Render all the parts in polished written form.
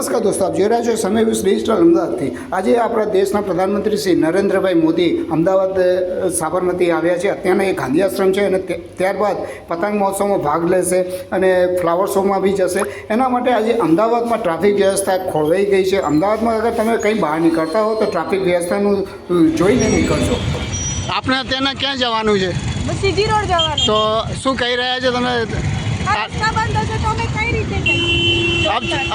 નમસ્કાર દોસ્તો, આપ જોઈ રહ્યા છો સમય ન્યૂઝ ડિજિટલ અમદાવાદથી। આજે આપણા દેશના પ્રધાનમંત્રી શ્રી નરેન્દ્રભાઈ મોદી અમદાવાદ સાબરમતી આવ્યા છે। અત્યારના એ ગાંધી આશ્રમ છે અને ત્યારબાદ પતંગ મહોત્સવમાં ભાગ લેશે અને ફ્લાવર શોમાં બી જશે। એના માટે આજે અમદાવાદમાં ટ્રાફિક વ્યવસ્થા ખોરવાઈ ગઈ છે। અમદાવાદમાં અગર તમે કંઈ બહાર નીકળતા હો તો ટ્રાફિક વ્યવસ્થાનું જોઈને નીકળજો। આપણે અત્યારના ક્યાં જવાનું છે? સીધી રોડ જવાનું। તો શું કહી રહ્યા છો તમે? રસ્તા બંધ હશે તો અમે કઈ રીતે જઈએ?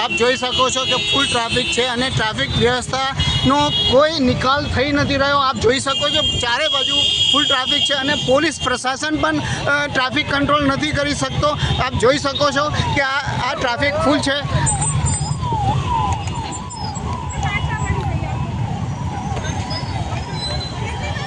આપ જોઈ શકો છો કે ફૂલ ટ્રાફિક છે અને ટ્રાફિક વ્યવસ્થાનો કોઈ નિકાલ થઈ નથી રહ્યો। આપ જોઈ શકો છો ચારે બાજુ ફૂલ ટ્રાફિક છે અને પોલીસ પ્રશાસન પણ ટ્રાફિક કંટ્રોલ નથી કરી શકતો। આપ જોઈ શકો છો કે આ ટ્રાફિક ફૂલ છે।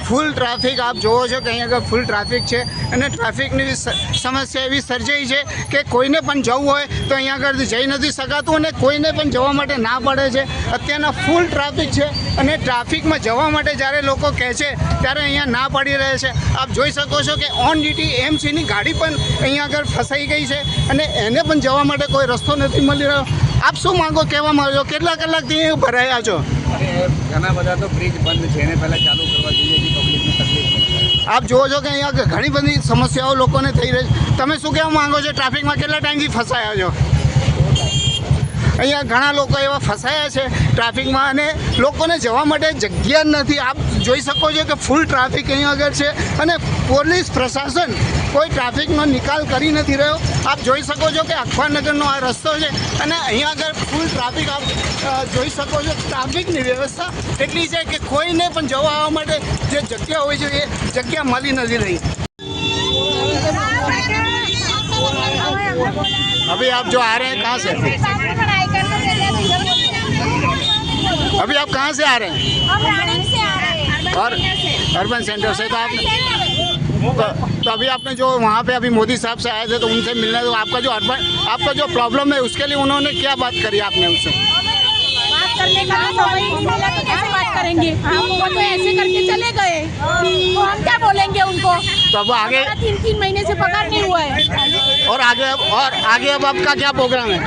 ફૂલ ટ્રાફિક આપ જોવો છો કે અહીં આગળ ફૂલ ટ્રાફિક છે અને ટ્રાફિકની સમસ્યા એવી સર્જાઈ છે કે કોઈને પણ જવું હોય તો અહીંયા આગળ જઈ નથી શકાતું અને કોઈને પણ જવા માટે ના પડે છે। અત્યારના ફૂલ ટ્રાફિક છે અને ટ્રાફિકમાં જવા માટે જ્યારે લોકો કહે છે ત્યારે અહીંયા ના પડી રહે છે। આપ જોઈ શકો છો કે ઓન ડ્યુટી એમસીની ગાડી પણ અહીંયા આગળ ફસાઈ ગઈ છે અને એને પણ જવા માટે કોઈ રસ્તો નથી મળી રહ્યો। આપ શું માંગો, કહેવા માંગો છો? કેટલા કલાકથી અહીં ભરાયા છો? ઘણા બધા તો બ્રિજ બંધ છે, એને પહેલાં ચાલુ કરવા જોઈએ કે પબ્લિકને તકલીફ પડે। આપ જુઓ છો કે અહીંયા ઘણી બધી સમસ્યાઓ લોકોને થઈ રહી છે। તમે શું કહેવા માંગો છો? ટ્રાફિકમાં કેટલા ટાઈમથી ફસાયા છો? અહીંયા ઘણા લોકો એવા ફસાયા છે ટ્રાફિકમાં અને લોકોને જવા માટે જગ્યા જ નથી। આપ જોઈ શકો છો કે ફૂલ ટ્રાફિક અહીં આગળ છે અને પોલીસ પ્રશાસન કોઈ ટ્રાફિકનો નિકાલ કરી નથી રહ્યો। આપ જોઈ શકો છો કે અખબારનગરનો આ રસ્તો છે અને અહીં આગળ ફૂલ ટ્રાફિક આપ જોઈ શકો છો। ટ્રાફિકની વ્યવસ્થા એટલી છે કે કોઈને પણ જવા આવવા માટે જે જગ્યા હોય છે એ જગ્યા મળી નથી રહી। अभी आप जो आ रहे हैं कहाँ से? अभी आप कहाँ से आ रहे हैं? और अर्बन सेंटर से। तो अभी आपने जो वहाँ पे अभी मोदी साहब से आए थे तो उनसे मिलना, तो आपका जो प्रॉब्लम है उसके लिए उन्होंने क्या बात करी आपने उनसे? बात करने का तो समय नहीं मिला तो कैसे बात करेंगे? वो तो ऐसे करके चले गए तो हम क्या बोलेंगे उनको? तो अब आगे 3 महीने से पगार नहीं हुआ है। और आगे अब आपका क्या प्रोग्राम है?